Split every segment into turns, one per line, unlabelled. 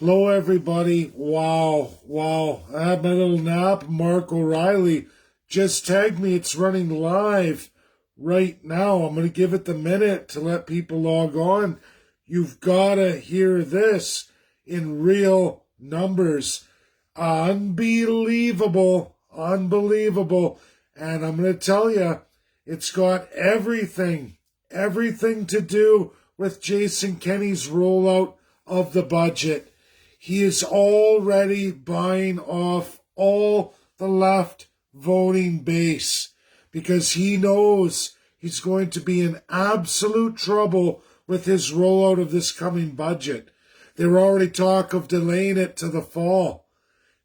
Hello, everybody. Wow. I had my little nap. Mark O'Reilly just tagged me. It's running live right now. I'm going to give it the minute to let people log on. You've got to hear this in real numbers. Unbelievable. And I'm going to tell you, it's got everything to do with Jason Kenney's rollout of the budget. He is already buying off all the left voting base because he knows he's going to be in absolute trouble with his rollout of this coming budget. They're already talk of delaying it to the fall.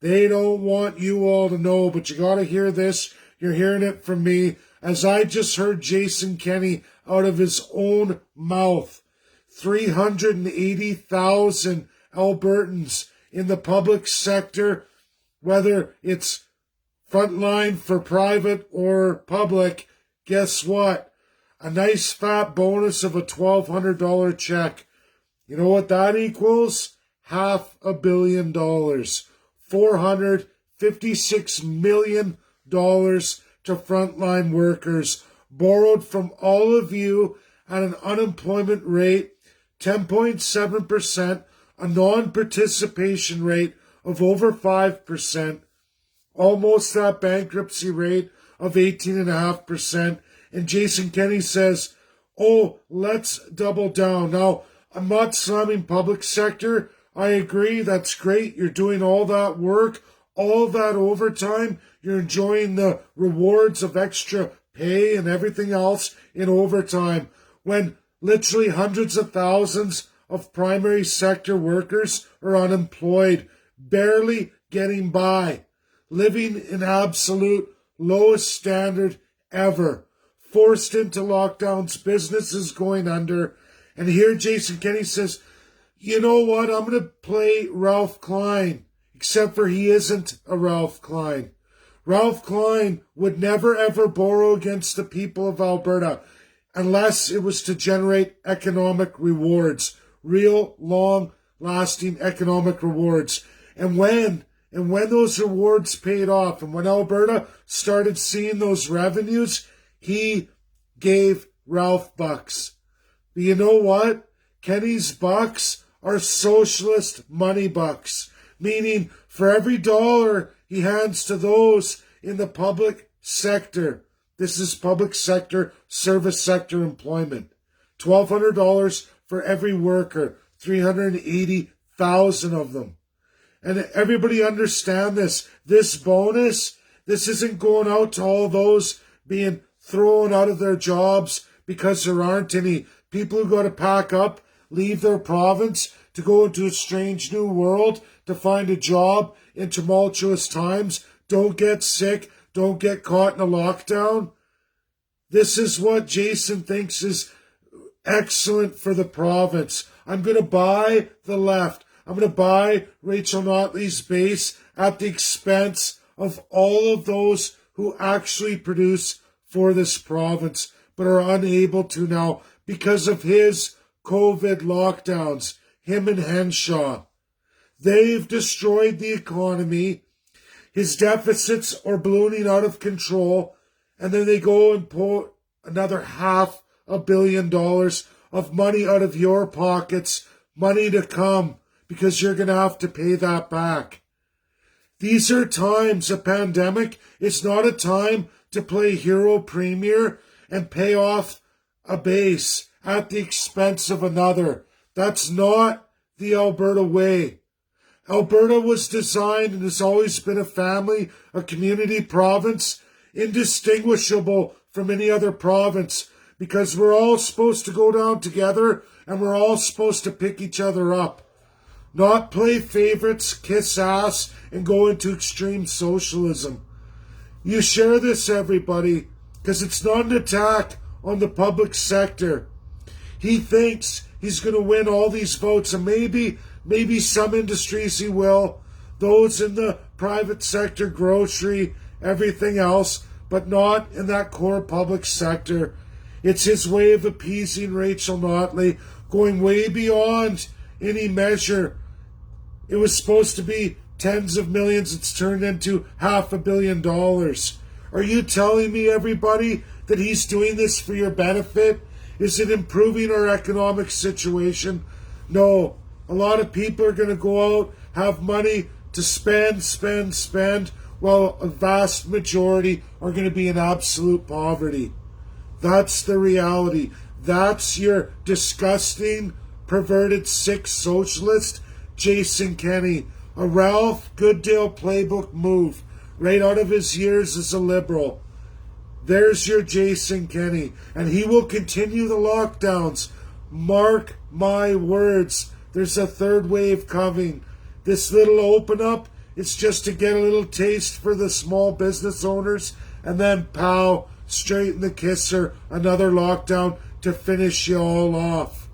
They don't want you all to know, but you got to hear this. You're hearing it from me, as I just heard Jason Kenney out of his own mouth. 380,000 Albertans in the public sector, whether it's frontline for private or public, guess what? A nice fat bonus of a $1,200 check. You know what that equals? $500 million. $456 million to frontline workers, borrowed from all of you at an unemployment rate 10.7%, a non-participation rate of over 5%, almost that bankruptcy rate of 18.5%. And Jason Kenney says, oh, let's double down. Now, I'm not slamming public sector. I agree, that's great. You're doing all that work, all that overtime. You're enjoying the rewards of extra pay and everything else in overtime. When literally hundreds of thousands of primary sector workers are unemployed, barely getting by, living in absolute lowest standard ever, forced into lockdowns, businesses going under. And here Jason Kenney says, you know what, I'm going to play Ralph Klein, except for he isn't a Ralph Klein. Ralph Klein would never ever borrow against the people of Alberta unless it was to generate economic rewards, real long-lasting economic rewards. And when those rewards paid off, and when Alberta started seeing those revenues, he gave Ralph bucks. But you know what? Kenney's bucks are socialist money bucks, meaning for every dollar he hands to those in the public sector, this is public sector, service sector employment, $1,200 for every worker, 380,000 of them. And everybody understand this. This bonus, this isn't going out to all those being thrown out of their jobs because there aren't any. People who got to pack up, leave their province to go into a strange new world to find a job in tumultuous times, don't get sick, don't get caught in a lockdown. This is what Jason thinks is excellent for the province. I'm going to buy the left. I'm going to buy Rachel Notley's base at the expense of all of those who actually produce for this province, but are unable to now because of his COVID lockdowns, him and Henshaw. They've destroyed the economy. His deficits are ballooning out of control, and then they go and pull another $500 million of money out of your pockets, money to come, because you're going to have to pay that back. These are times, a pandemic is not a time to play hero premier and pay off a base at the expense of another. That's not the Alberta way. Alberta was designed and has always been a family, a community province, indistinguishable from any other province, because we're all supposed to go down together and we're all supposed to pick each other up. Not play favorites, kiss ass, and go into extreme socialism. You share this, everybody, because it's not an attack on the public sector. He thinks he's going to win all these votes, and maybe some industries he will, those in the private sector, grocery, everything else, but not in that core public sector. It's his way of appeasing Rachel Notley, going way beyond any measure It was supposed to be tens of millions. It's turned into $500 million. Are you telling me, everybody, that he's doing this for your benefit? Is it improving our economic situation? No. A lot of people are going to go out, have money to spend, while a vast majority are going to be in absolute poverty. That's the reality. That's your disgusting, perverted, sick socialist, Jason Kenney. A Ralph Goodale playbook move, right out of his years as a Liberal. There's your Jason Kenney. And he will continue the lockdowns. Mark my words. There's a third wave coming. This little open up, it's just to get a little taste for the small business owners. And then, pow, straight in the kisser, another lockdown to finish you all off.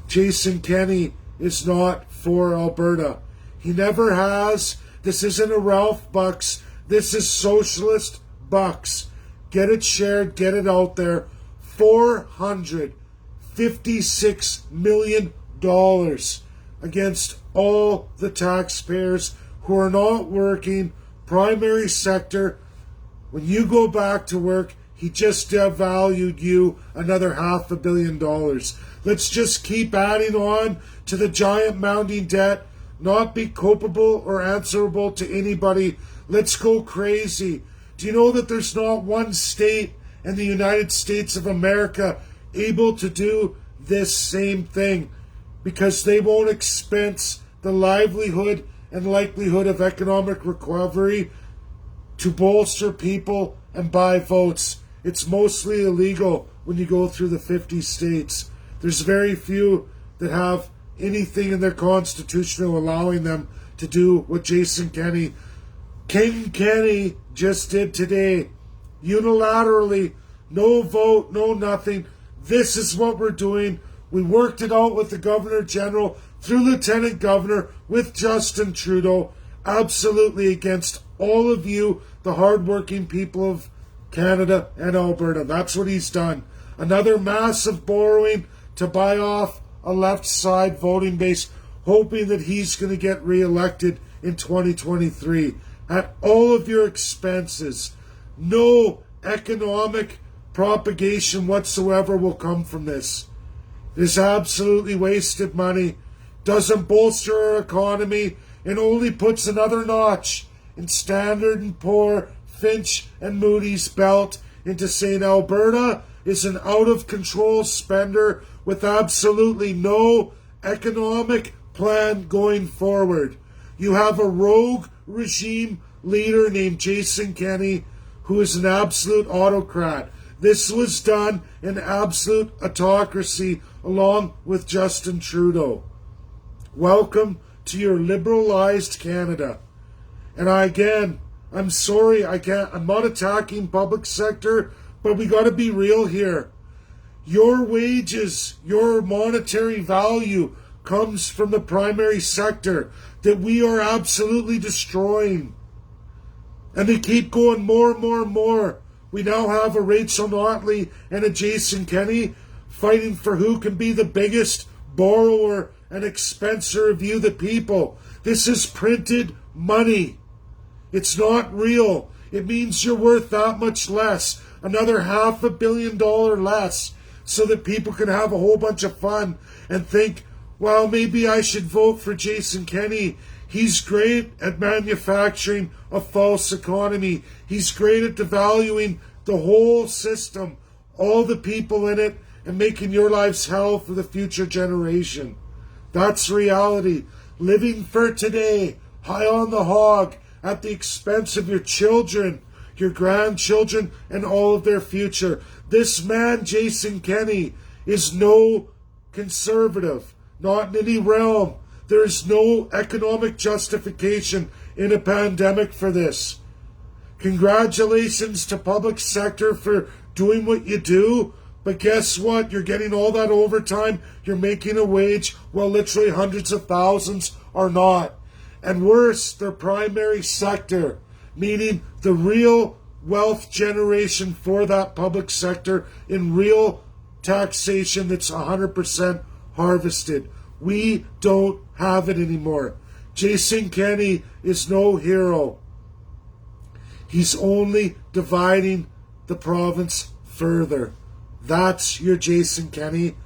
Jason Kenney is not for Alberta. He never has. This isn't a Ralph Bucks. This is socialist bucks. Get it shared, get it out there. $456 million against all the taxpayers who are not working, primary sector. When you go back to work, he just devalued you another $500 million. Let's just keep adding on to the giant mounting debt, not be culpable or answerable to anybody. Let's go crazy. Do you know that there's not one state in the United States of America able to do this same thing? Because they won't expense the livelihood and likelihood of economic recovery to bolster people and buy votes. It's mostly illegal when you go through the 50 states. There's very few that have anything in their constitution allowing them to do what Jason Kenney, King Kenney, just did today. Unilaterally, no vote, no nothing. This is what we're doing. We worked it out with the Governor General, through Lieutenant Governor, with Justin Trudeau, absolutely against all of you, the hardworking people of Canada and Alberta. That's what he's done. Another massive borrowing to buy off a left side voting base, hoping that he's going to get reelected in 2023 at all of your expenses. No economic propagation whatsoever will come from this. It is absolutely wasted money, doesn't bolster our economy, and only puts another notch in Standard and Poor, Finch and Moody's belt into saying Alberta is an out-of-control spender with absolutely no economic plan going forward. You have a rogue regime leader named Jason Kenney who is an absolute autocrat. This was done in absolute autocracy along with Justin Trudeau. Welcome to your liberalized Canada. And I'm sorry, I'm not attacking public sector, but we got to be real here. Your wages, your monetary value comes from the primary sector that we are absolutely destroying. And they keep going more and more and more. We now have a Rachel Notley and a Jason Kenney fighting for who can be the biggest borrower and expenser of you, the people. This is printed money. It's not real. It means you're worth that much less. Another $500 million less, so that people can have a whole bunch of fun and think, well, maybe I should vote for Jason Kenney. He's great at manufacturing a false economy. He's great at devaluing the whole system, all the people in it, and making your lives hell for the future generation. That's reality. Living for today, high on the hog, at the expense of your children, your grandchildren, and all of their future. This man, Jason Kenney, is no conservative, not in any realm. There is no economic justification in a pandemic for this. Congratulations to public sector for doing what you do, but guess what? You're getting all that overtime. You're making a wage while literally hundreds of thousands are not. And worse, their primary sector, meaning the real wealth generation for that public sector in real taxation that's 100% harvested. We don't have it anymore. Jason Kenney is no hero. He's only dividing the province further. That's your Jason Kenney.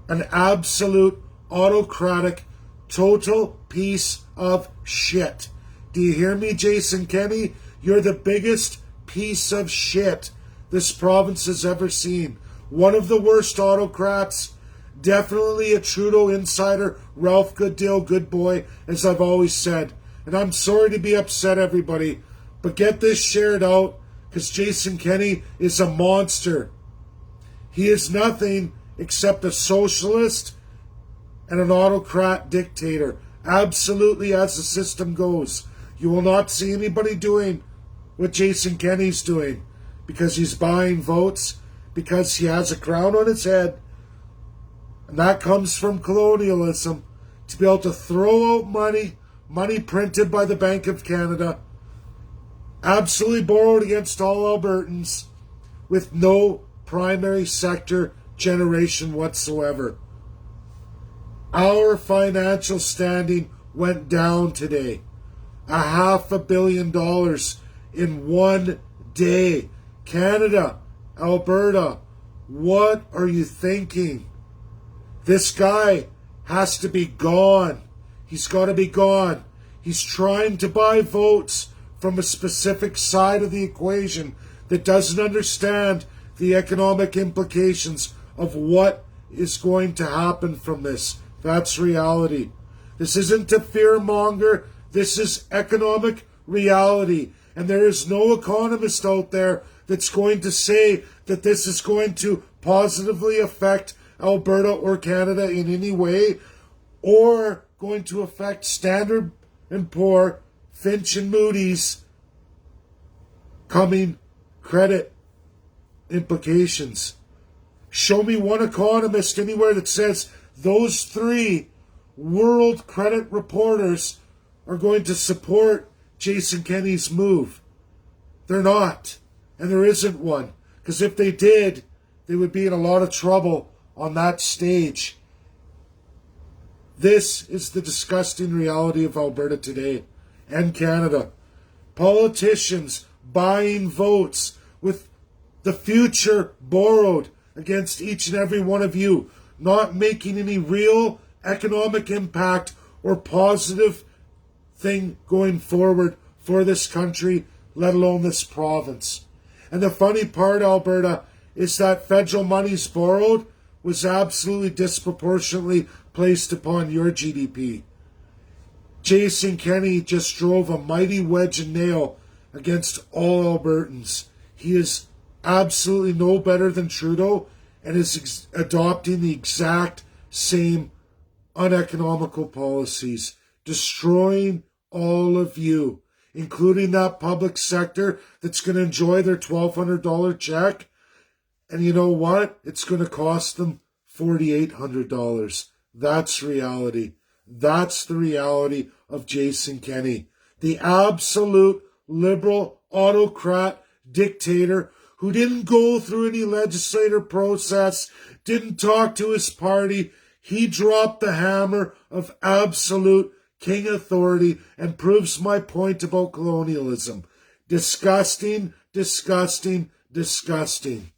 An absolute autocratic, total piece of shit. Do you hear me, Jason Kenney? You're the biggest piece of shit this province has ever seen. One of the worst autocrats. Definitely a Trudeau insider. Ralph Goodale, good boy, as I've always said. And I'm sorry to be upset, everybody, but get this shared out, because Jason Kenney is a monster. He is nothing except a socialist and an autocrat dictator. Absolutely, as the system goes. You will not see anybody doing what Jason Kenney's doing, because he's buying votes, because he has a crown on his head, and that comes from colonialism, to be able to throw out money printed by the Bank of Canada, absolutely borrowed against all Albertans, with no primary sector generation whatsoever. Our financial standing went down today. $500 million in one day. Canada, Alberta, what are you thinking? This guy has to be gone. He's got to be gone. He's trying to buy votes from a specific side of the equation that doesn't understand the economic implications of what is going to happen from this. That's reality. This isn't a fearmonger. This is economic reality. And there is no economist out there that's going to say that this is going to positively affect Alberta or Canada in any way, or going to affect Standard & Poor, Finch and Moody's coming credit implications. Show me one economist anywhere that says those three world credit reporters are going to support Jason Kenney's move. They're not. And there isn't one. Because if they did, they would be in a lot of trouble on that stage. This is the disgusting reality of Alberta today and Canada. Politicians buying votes with the future borrowed against each and every one of you, not making any real economic impact or positive thing going forward for this country, let alone this province. And the funny part, Alberta, is that federal monies borrowed was absolutely disproportionately placed upon your GDP. Jason Kenney just drove a mighty wedge and nail against all Albertans. He is absolutely no better than Trudeau and is adopting the exact same uneconomical policies, destroying all of you, including that public sector that's going to enjoy their $1,200 check. And you know what? It's going to cost them $4,800. That's reality. That's the reality of Jason Kenney, the absolute liberal autocrat dictator who didn't go through any legislative process, didn't talk to his party. He dropped the hammer of absolute king authority and proves my point about colonialism. Disgusting, disgusting, disgusting.